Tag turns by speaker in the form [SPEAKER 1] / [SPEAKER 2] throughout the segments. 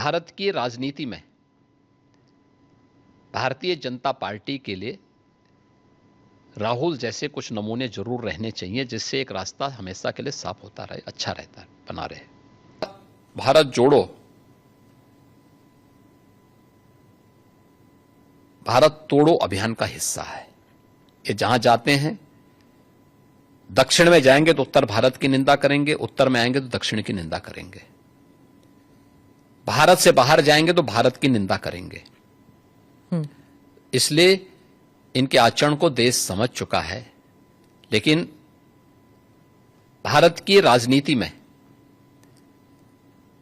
[SPEAKER 1] भारत की राजनीति में भारतीय जनता पार्टी के लिए राहुल जैसे कुछ नमूने जरूर रहने चाहिए, जिससे एक रास्ता हमेशा के लिए साफ होता रहे, अच्छा रहता है, बना रहे। भारत जोड़ो, भारत तोड़ो अभियान का हिस्सा है। ये जहां जाते हैं, दक्षिण में जाएंगे तो उत्तर भारत की निंदा करेंगे, उत्तर में आएंगे तो दक्षिण की निंदा करेंगे। भारत से बाहर जाएंगे तो भारत की निंदा करेंगे। इसलिए इनके आचरण को देश समझ चुका है। लेकिन भारत की राजनीति में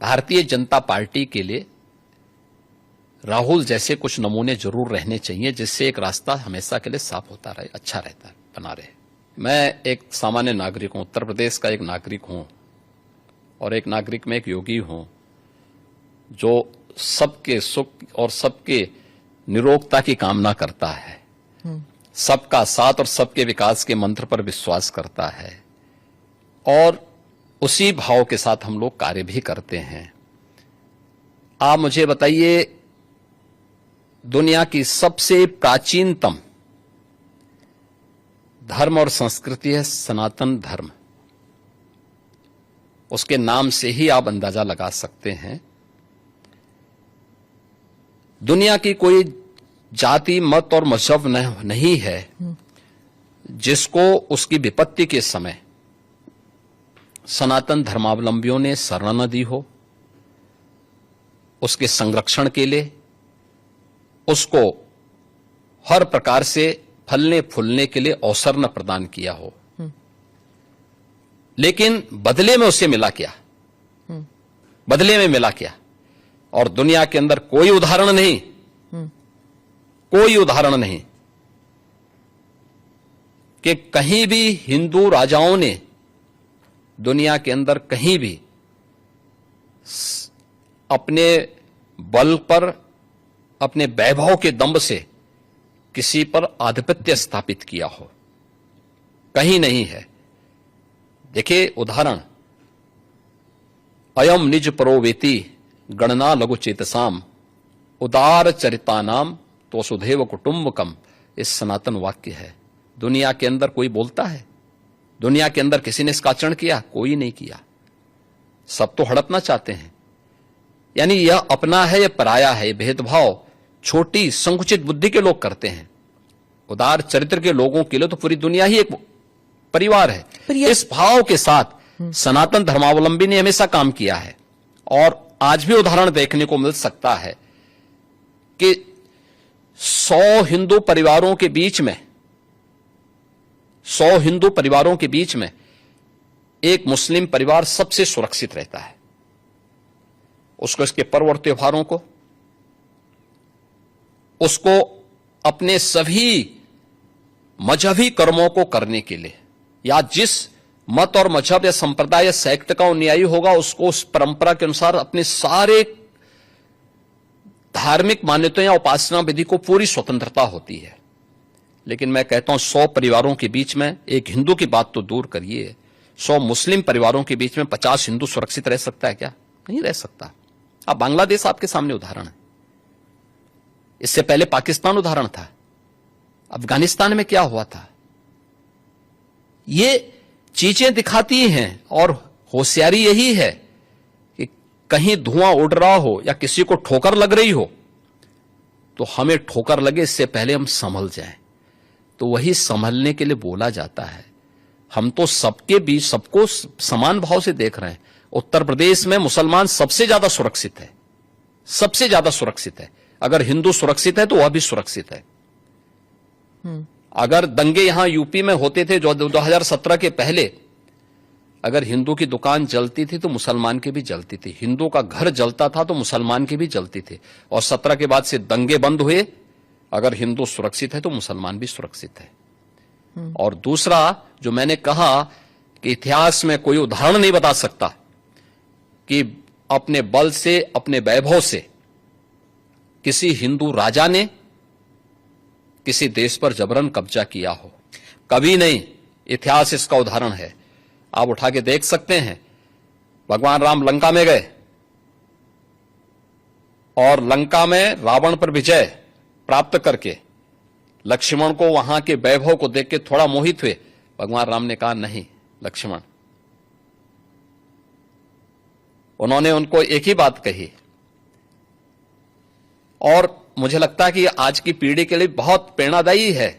[SPEAKER 1] भारतीय जनता पार्टी के लिए राहुल जैसे कुछ नमूने जरूर रहने चाहिए, जिससे एक रास्ता हमेशा के लिए साफ होता रहे, अच्छा रहता है, बना रहे। मैं एक सामान्य नागरिक हूं, उत्तर प्रदेश का एक नागरिक हूं, और एक नागरिक में एक योगी हूं जो सबके सुख और सबके निरोगता की कामना करता है, सबका साथ और सबके विकास के मंत्र पर विश्वास करता है, और उसी भाव के साथ हम लोग कार्य भी करते हैं। आप मुझे बताइए, दुनिया की सबसे प्राचीनतम धर्म और संस्कृति है सनातन धर्म। उसके नाम से ही आप अंदाजा लगा सकते हैं। दुनिया की कोई जाति, मत और मजहब नहीं है जिसको उसकी विपत्ति के समय सनातन धर्मावलंबियों ने शरण न दी हो, उसके संरक्षण के लिए उसको हर प्रकार से फलने फूलने के लिए अवसर न प्रदान किया हो। लेकिन बदले में उसे मिला क्या? बदले में मिला क्या? और दुनिया के अंदर कोई उदाहरण नहीं, कोई उदाहरण नहीं कि कहीं भी हिंदू राजाओं ने दुनिया के अंदर कहीं भी अपने बल पर, अपने वैभव के दंभ से किसी पर आधिपत्य स्थापित किया हो, कहीं नहीं है। देखिए उदाहरण, अयम निज परोवेति गणना लघु चेतसाम उदार चरितानाम तो वसुधैव कुटुंबकम, इस सनातन वाक्य है। दुनिया के अंदर कोई बोलता है? दुनिया के अंदर किसी ने इसका आचरण किया? कोई नहीं किया। सब तो हड़पना चाहते हैं। यानी यह अपना है, यह पराया है, भेदभाव छोटी संकुचित बुद्धि के लोग करते हैं। उदार चरित्र के लोगों के लिए तो पूरी दुनिया ही एक परिवार है। इस भाव के साथ सनातन धर्मावलंबी ने हमेशा काम किया है, और आज भी उदाहरण देखने को मिल सकता है कि 100 हिंदू परिवारों के बीच में, 100 हिंदू परिवारों के बीच में एक मुस्लिम परिवार सबसे सुरक्षित रहता है। उसको इसके पर्व और त्योहारों को, उसको अपने सभी मजहबी कर्मों को करने के लिए, या जिस मत और मजहब या संप्रदाय या सेक्ट का अनुयायी होगा, उसको उस परंपरा के अनुसार अपने सारे धार्मिक मान्यताओं या उपासना विधि को पूरी स्वतंत्रता होती है। लेकिन मैं कहता हूं 100 परिवारों के बीच में, एक हिंदू की बात तो दूर करिए, 100 मुस्लिम परिवारों के बीच में 50 हिंदू सुरक्षित रह सकता है क्या? नहीं रह सकता। अब बांग्लादेश आपके सामने उदाहरण है, इससे पहले पाकिस्तान उदाहरण था, अफगानिस्तान में क्या हुआ था। ये चीजें दिखाती हैं, और होशियारी यही है कि कहीं धुआं उड़ रहा हो या किसी को ठोकर लग रही हो, तो हमें ठोकर लगे इससे पहले हम संभल जाएं। तो वही संभलने के लिए बोला जाता है। हम तो सबके बीच सबको समान भाव से देख रहे हैं। उत्तर प्रदेश में मुसलमान सबसे ज्यादा सुरक्षित है, सबसे ज्यादा सुरक्षित है। अगर हिंदू सुरक्षित है तो वह भी सुरक्षित है। अगर दंगे यहां यूपी में होते थे जो 2017 के पहले, अगर हिंदू की दुकान जलती थी तो मुसलमान की भी जलती थी, हिंदू का घर जलता था तो मुसलमान की भी जलती थी। और 17 के बाद से दंगे बंद हुए। अगर हिंदू सुरक्षित है तो मुसलमान भी सुरक्षित है। और दूसरा, जो मैंने कहा कि इतिहास में कोई उदाहरण नहीं बता सकता कि अपने बल से, अपने वैभव से किसी हिंदू राजा ने किसी देश पर जबरन कब्जा किया हो, कभी नहीं। इतिहास इसका उदाहरण है, आप उठा के देख सकते हैं। भगवान राम लंका में गए, और लंका में रावण पर विजय प्राप्त करके लक्ष्मण को वहां के वैभव को देख के थोड़ा मोहित हुए। भगवान राम ने कहा नहीं लक्ष्मण, उन्होंने उनको एक ही बात कही और मुझे लगता है कि आज की पीढ़ी के लिए बहुत प्रेरणादायी है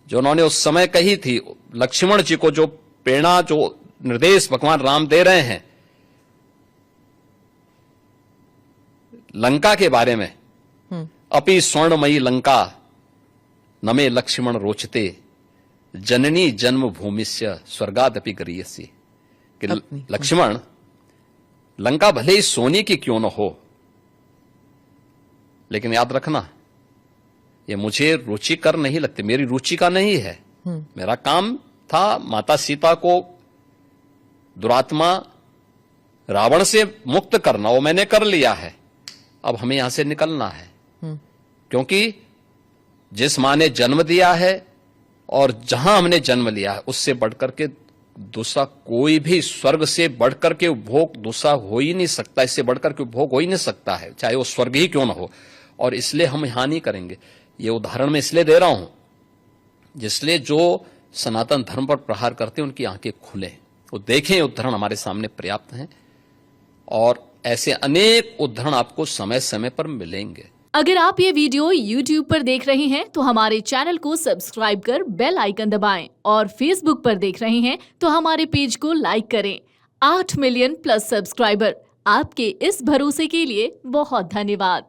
[SPEAKER 1] जो उन्होंने उस समय कही थी। लक्ष्मण जी को जो प्रेरणा, जो निर्देश भगवान राम दे रहे हैं लंका के बारे में, अपि स्वर्णमयी लंका नमे लक्ष्मण रोचते जननी जन्म भूमिस्य स्वर्गादपि गरीयसी, कि लक्ष्मण लंका भले ही सोने की क्यों न हो, लेकिन याद रखना ये मुझे रुचिकर नहीं लगती, मेरी रुचि का नहीं है। मेरा काम था माता सीता को दुरात्मा रावण से मुक्त करना, वो मैंने कर लिया है। अब हमें यहां से निकलना है, क्योंकि जिस मां ने जन्म दिया है और जहां हमने जन्म लिया है उससे बढ़कर के दूसरा कोई भी, स्वर्ग से बढ़कर के उपभोग दूसरा हो ही नहीं सकता, इससे बढ़कर के उपभोग हो ही नहीं सकता है, चाहे वो स्वर्ग ही क्यों ना हो। और इसलिए हम यहां नहीं करेंगे। ये उदाहरण मैं इसलिए दे रहा हूं जिसलिए जो सनातन धर्म पर प्रहार करते हैं उनकी आंखें खुले, वो देखें उदाहरण हमारे सामने पर्याप्त हैं और ऐसे अनेक उदाहरण आपको समय समय पर मिलेंगे।
[SPEAKER 2] अगर आप ये वीडियो YouTube पर देख रहे हैं तो हमारे चैनल को सब्सक्राइब कर बेल आइकन दबाएं और Facebook पर देख रहे हैं तो हमारे पेज को लाइक करें। 8 मिलियन प्लस सब्सक्राइबर, आपके इस भरोसे के लिए बहुत धन्यवाद।